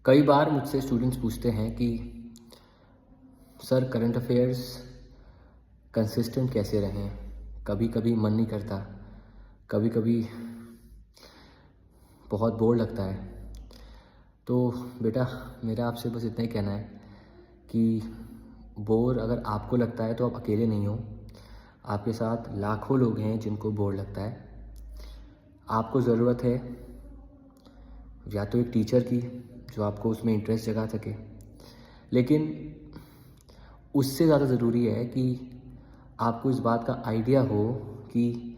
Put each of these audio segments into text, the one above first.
कई बार मुझसे स्टूडेंट्स पूछते हैं कि सर करंट अफेयर्स कंसिस्टेंट कैसे रहें। कभी कभी मन नहीं करता, कभी कभी बहुत बोर लगता है। तो बेटा, मेरा आपसे बस इतना ही कहना है कि बोर अगर आपको लगता है तो आप अकेले नहीं हो। आपके साथ लाखों लोग हैं जिनको बोर लगता है। आपको ज़रूरत है या तो एक टीचर की जो आपको उसमें इंटरेस्ट जगा सके, लेकिन उससे ज़्यादा ज़रूरी है कि आपको इस बात का आइडिया हो कि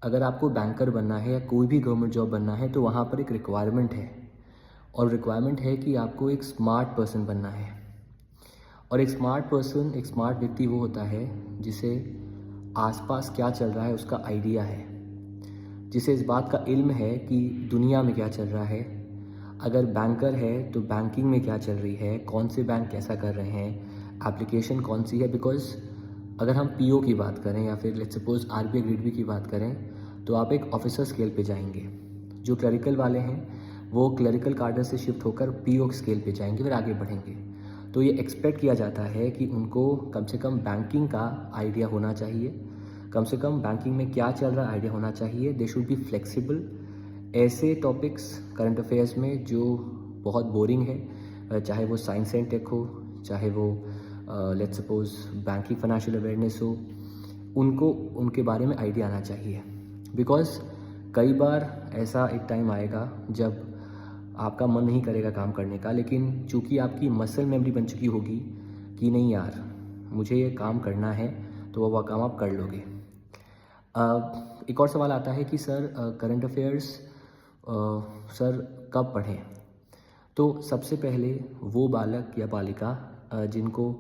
अगर आपको बैंकर बनना है या कोई भी गवर्नमेंट जॉब बनना है तो वहाँ पर एक रिक्वायरमेंट है, और रिक्वायरमेंट है कि आपको एक स्मार्ट पर्सन बनना है। और एक स्मार्ट पर्सन, एक स्मार्ट व्यक्ति वो होता है जिसे आसपास क्या चल रहा है उसका आइडिया है, जिसे इस बात का इल्म है कि दुनिया में क्या चल रहा है। अगर बैंकर है तो बैंकिंग में क्या चल रही है, कौन से बैंक कैसा कर रहे हैं, एप्लीकेशन कौन सी है। बिकॉज अगर हम पीओ की बात करें या फिर let's suppose RBI grade B की बात करें तो आप एक ऑफिसर स्केल पे जाएंगे। जो क्लरिकल वाले हैं वो क्लरिकल कार्डर से शिफ्ट होकर पीओ स्केल पे जाएंगे, फिर आगे बढ़ेंगे। तो ये एक्सपेक्ट किया जाता है कि उनको कम से कम बैंकिंग का आइडिया होना चाहिए, कम से कम बैंकिंग में क्या चल रहा है आइडिया होना चाहिए। They should be flexible. ऐसे टॉपिक्स करंट अफेयर्स में जो बहुत बोरिंग है, चाहे वो साइंस एंड टेक हो, चाहे वो let's suppose banking financial awareness हो, उनको उनके बारे में आइडिया आना चाहिए। बिकॉज कई बार ऐसा एक टाइम आएगा जब आपका मन नहीं करेगा काम करने का, लेकिन चूंकि आपकी मसल मेमोरी बन चुकी होगी कि नहीं यार मुझे ये काम करना है, तो वह काम आप कर लोगे। एक और सवाल आता है कि सर करंट अफेयर्स सर कब पढ़ें। तो सबसे पहले वो बालक या बालिका जिनको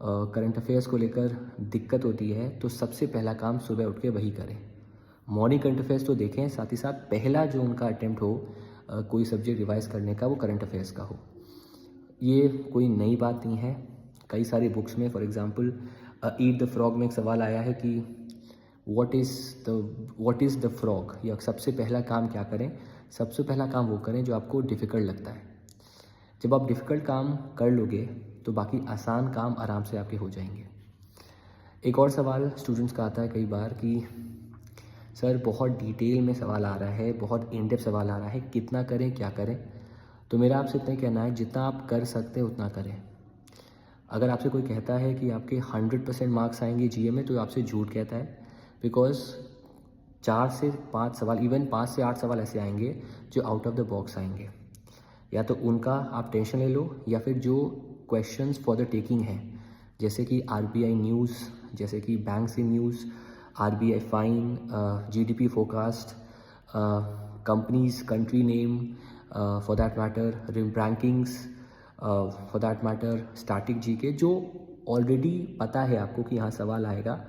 करंट अफेयर्स को लेकर दिक्कत होती है, तो सबसे पहला काम सुबह उठ के वही करें। मॉर्निंग करंट अफेयर्स तो देखें, साथ ही साथ पहला जो उनका अटेम्प्ट हो कोई सब्जेक्ट रिवाइज करने का, वो करंट अफेयर्स का हो। ये कोई नई बात नहीं है। कई सारी बुक्स में, for example eat the frog में एक सवाल आया है कि व्हाट इज़ द फ्रॉग, या सबसे पहला काम क्या करें। सबसे पहला काम वो करें जो आपको डिफ़िकल्ट लगता है। जब आप डिफ़िकल्ट काम कर लोगे तो बाकी आसान काम आराम से आपके हो जाएंगे। एक और सवाल स्टूडेंट्स का आता है कई बार कि सर बहुत डिटेल में सवाल आ रहा है, बहुत इन डेप्थ सवाल आ रहा है, कितना करें क्या करें। तो मेरा आपसे इतना ही कहना है, जितना आप कर सकते हैं उतना करें। अगर आपसे कोई कहता है कि आपके 100% मार्क्स आएंगे जीए में, तो आपसे झूठ कहता है। बिकॉज 4 से 5 सवाल, इवन 5 से 8 सवाल ऐसे आएंगे जो आउट ऑफ द बॉक्स आएंगे। या तो उनका आप टेंशन ले लो, या फिर जो क्वेश्चंस फॉर द टेकिंग हैं, जैसे कि आरबीआई न्यूज़, जैसे कि बैंक से news, RBI fine, GDP forecast, companies country name, for that matter rankings, for that matter static GK, जो ऑलरेडी पता है आपको कि यहाँ सवाल आएगा,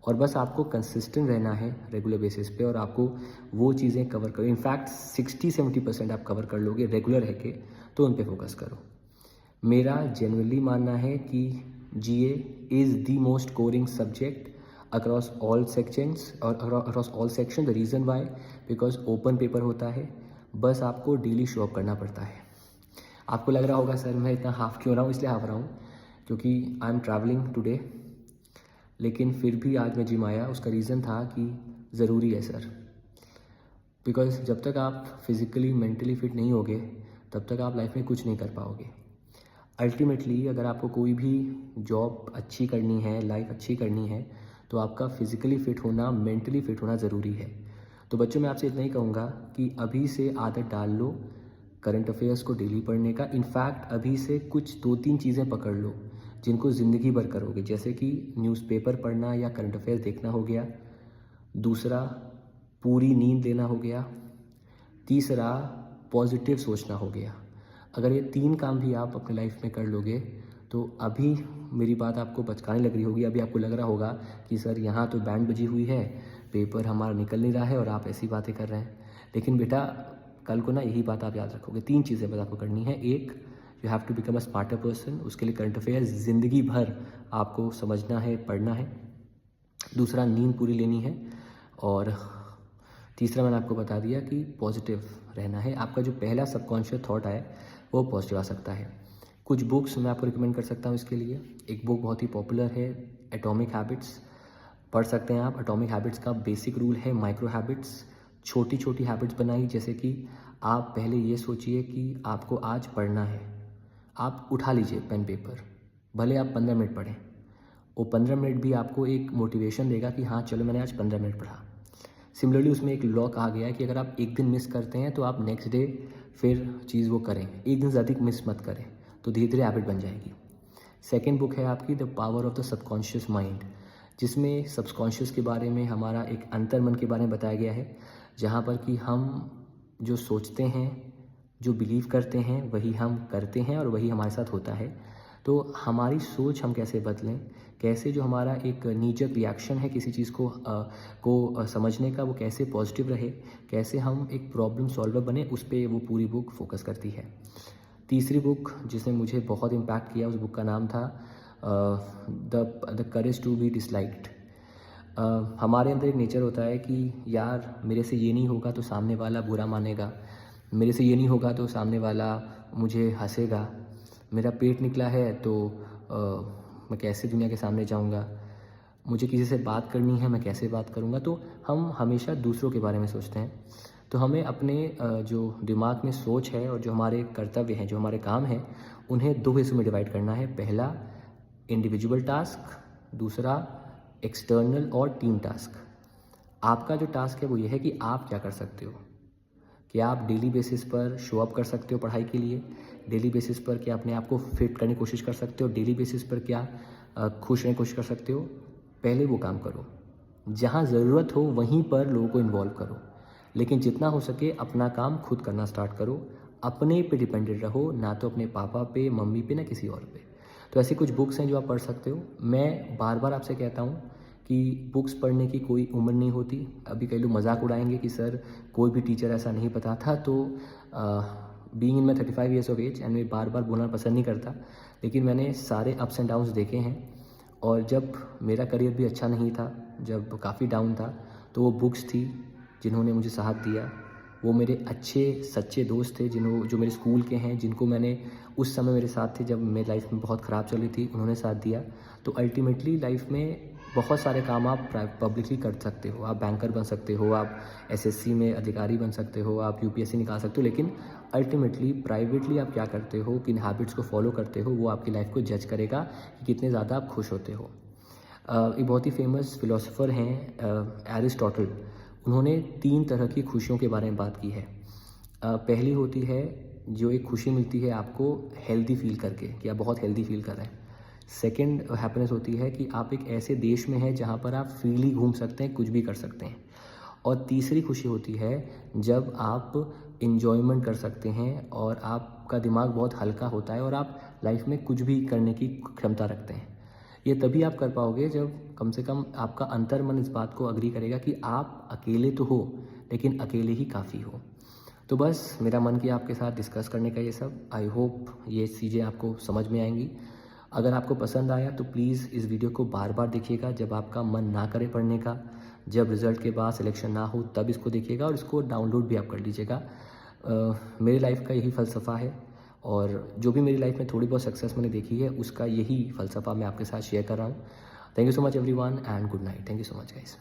और बस आपको कंसिस्टेंट रहना है रेगुलर बेसिस पे, और आपको वो चीज़ें कवर करो। इनफैक्ट 60-70% आप कवर कर लोगे रेगुलर है के, तो उन पे फोकस करो। मेरा जनरली मानना है कि GA is the most scoring subject across all sections, और across all section. The reason why, because open paper होता है, बस आपको डेली शो अप करना पड़ता है। आपको लग रहा होगा सर मैं इतना हाफ क्यों रहा हूँ, इसलिए हाफ रहा हूँ क्योंकि आई एम ट्रैवलिंग टुडे, लेकिन फिर भी आज मैं जिम आया। उसका रीज़न था कि ज़रूरी है सर, बिकॉज जब तक आप फिज़िकली मेंटली फिट नहीं होगे तब तक आप लाइफ में कुछ नहीं कर पाओगे। अल्टीमेटली अगर आपको कोई भी जॉब अच्छी करनी है, लाइफ अच्छी करनी है, तो आपका फिज़िकली फ़िट होना, मेंटली फ़िट होना ज़रूरी है। तो बच्चों, मैं आपसे इतना ही कहूँगा कि अभी से आदत डाल लो करंट अफेयर्स को डेली पढ़ने का। इनफैक्ट अभी से कुछ 2-3 चीज़ें पकड़ लो जिनको ज़िंदगी भर करोगे, जैसे कि न्यूज़पेपर पढ़ना या करंट अफेयर्स देखना हो गया, दूसरा पूरी नींद लेना हो गया, तीसरा पॉजिटिव सोचना हो गया। अगर ये 3 काम भी आप अपने लाइफ में कर लोगे तो अभी मेरी बात आपको बचकाने लग रही होगी। अभी आपको लग रहा होगा कि सर यहाँ तो बैंड बजी हुई है, पेपर हमारा निकल नहीं रहा है और आप ऐसी बातें कर रहे हैं। लेकिन बेटा, कल को ना यही बात आप याद रखोगे। 3 चीज़ें बस आपको करनी है। एक, you have to become a smarter person. उसके लिए करंट अफेयर्स ज़िंदगी भर आपको समझना है, पढ़ना है। दूसरा, नींद पूरी लेनी है। और तीसरा मैंने आपको बता दिया कि पॉजिटिव रहना है। आपका जो पहला सबकॉन्शियस थॉट है वो पॉजिटिव आ सकता है। कुछ बुक्स मैं आपको रिकमेंड कर सकता हूँ इसके लिए। एक बुक बहुत ही पॉपुलर है, एटॉमिक हैबिट्स, पढ़ सकते हैं आप। एटॉमिक हैबिट्स का बेसिक रूल है माइक्रो हैबिट्स। छोटी छोटी हैबिट्स बनाई, जैसे कि आप पहले ये सोचिए कि आपको आज पढ़ना है। आप उठा लीजिए पेन पेपर, भले आप 15 मिनट पढ़ें, वो 15 मिनट भी आपको एक मोटिवेशन देगा कि हाँ चलो मैंने आज 15 मिनट पढ़ा। सिमिलरली उसमें एक लॉ कहा गया है कि अगर आप एक दिन मिस करते हैं तो आप नेक्स्ट डे फिर चीज़ वो करें, एक दिन ज़्यादा मिस मत करें, तो धीरे धीरे हैबिट बन जाएगी। सेकेंड बुक है आपकी the power of the subconscious mind, जिसमें सबकॉन्शियस के बारे में, हमारा एक अंतर्मन के बारे में बताया गया है, जहाँ पर कि हम जो सोचते हैं, जो बिलीव करते हैं, वही हम करते हैं और वही हमारे साथ होता है। तो हमारी सोच हम कैसे बदलें, कैसे जो हमारा एक नीजक रिएक्शन है किसी चीज़ को समझने का, वो कैसे पॉजिटिव रहे, कैसे हम एक प्रॉब्लम सॉल्वर बने, उस पर वो पूरी बुक फोकस करती है। तीसरी बुक जिसने मुझे बहुत इम्पैक्ट किया, उस बुक का नाम था the courage to be disliked. हमारे अंदर एक नेचर होता है कि यार मेरे से ये नहीं होगा तो सामने वाला बुरा मानेगा, मेरे से ये नहीं होगा तो सामने वाला मुझे हंसेगा, मेरा पेट निकला है तो मैं कैसे दुनिया के सामने जाऊंगा, मुझे किसी से बात करनी है मैं कैसे बात करूंगा। तो हम हमेशा दूसरों के बारे में सोचते हैं। तो हमें अपने जो दिमाग में सोच है और जो हमारे कर्तव्य हैं, जो हमारे काम हैं, उन्हें दो हिस्सों में डिवाइड करना है। पहला इंडिविजुअल टास्क, दूसरा एक्सटर्नल और टीम टास्क। आपका जो टास्क है वो ये है कि आप क्या कर सकते हो। क्या आप डेली बेसिस पर शो अप कर सकते हो पढ़ाई के लिए, डेली बेसिस पर क्या अपने आप को फिट करने की कोशिश कर सकते हो, डेली बेसिस पर क्या खुश रहने की कोशिश कर सकते हो। पहले वो काम करो, जहाँ ज़रूरत हो वहीं पर लोगों को इन्वॉल्व करो, लेकिन जितना हो सके अपना काम खुद करना स्टार्ट करो। अपने पे डिपेंडेंट रहो, ना तो अपने पापा पे, मम्मी पे, ना किसी और पे। तो ऐसी कुछ बुक्स हैं जो आप पढ़ सकते हो। मैं बार बार आपसे कहता हूँ कि बुक्स पढ़ने की कोई उम्र नहीं होती। अभी कई लोग मजाक उड़ाएंगे कि सर कोई भी टीचर ऐसा नहीं बताता, तो being in my 35 years of age, and मैं बार बार बोलना पसंद नहीं करता, लेकिन मैंने सारे अप्स एंड डाउन्स देखे हैं। और जब मेरा करियर भी अच्छा नहीं था, जब काफ़ी डाउन था, तो वो बुक्स थी जिन्होंने मुझे साथ दिया। वो मेरे अच्छे सच्चे दोस्त थे जो मेरे स्कूल के हैं, जिनको मैंने उस समय मेरे साथ थे जब मेरी लाइफ में बहुत ख़राब चल रही थी, उन्होंने साथ दिया। तो अल्टीमेटली लाइफ में बहुत सारे काम आप पब्लिकली कर सकते हो। आप बैंकर बन सकते हो, आप एसएससी में अधिकारी बन सकते हो, आप यूपीएससी निकाल सकते हो, लेकिन अल्टीमेटली प्राइवेटली आप क्या करते हो, किन हैबिट्स को फॉलो करते हो, वो आपकी लाइफ को जज करेगा कि कितने ज़्यादा आप खुश होते हो। एक बहुत ही फेमस फिलोसोफर हैं एरिस्टोटल, उन्होंने 3 तरह की खुशियों के बारे में बात की है। पहली होती है जो एक खुशी मिलती है आपको हेल्दी फील करके, कि आप बहुत हेल्दी फील कर रहे हैं। सेकंड हैप्पीनेस होती है कि आप एक ऐसे देश में हैं जहाँ पर आप फ्रीली घूम सकते हैं, कुछ भी कर सकते हैं। और तीसरी खुशी होती है जब आप इन्जॉयमेंट कर सकते हैं और आपका दिमाग बहुत हल्का होता है और आप लाइफ में कुछ भी करने की क्षमता रखते हैं। ये तभी आप कर पाओगे जब कम से कम आपका अंतर्मन इस बात को अग्री करेगा कि आप अकेले तो हो, लेकिन अकेले ही काफ़ी हो। तो बस मेरा मन किया आपके साथ डिस्कस करने का ये सब। आई होप ये चीज़ें आपको समझ में आएंगी। अगर आपको पसंद आया तो प्लीज़ इस वीडियो को बार बार देखिएगा। जब आपका मन ना करे पढ़ने का, जब रिज़ल्ट के बाद सिलेक्शन ना हो, तब इसको देखिएगा और इसको डाउनलोड भी आप कर लीजिएगा। मेरी लाइफ का यही फ़लसफ़ा है, और जो भी मेरी लाइफ में थोड़ी बहुत सक्सेस मैंने देखी है, उसका यही फ़लसफ़ा मैं आपके साथ शेयर कर रहा हूँ। Thank you so much everyone and good night. Thank you so much guys.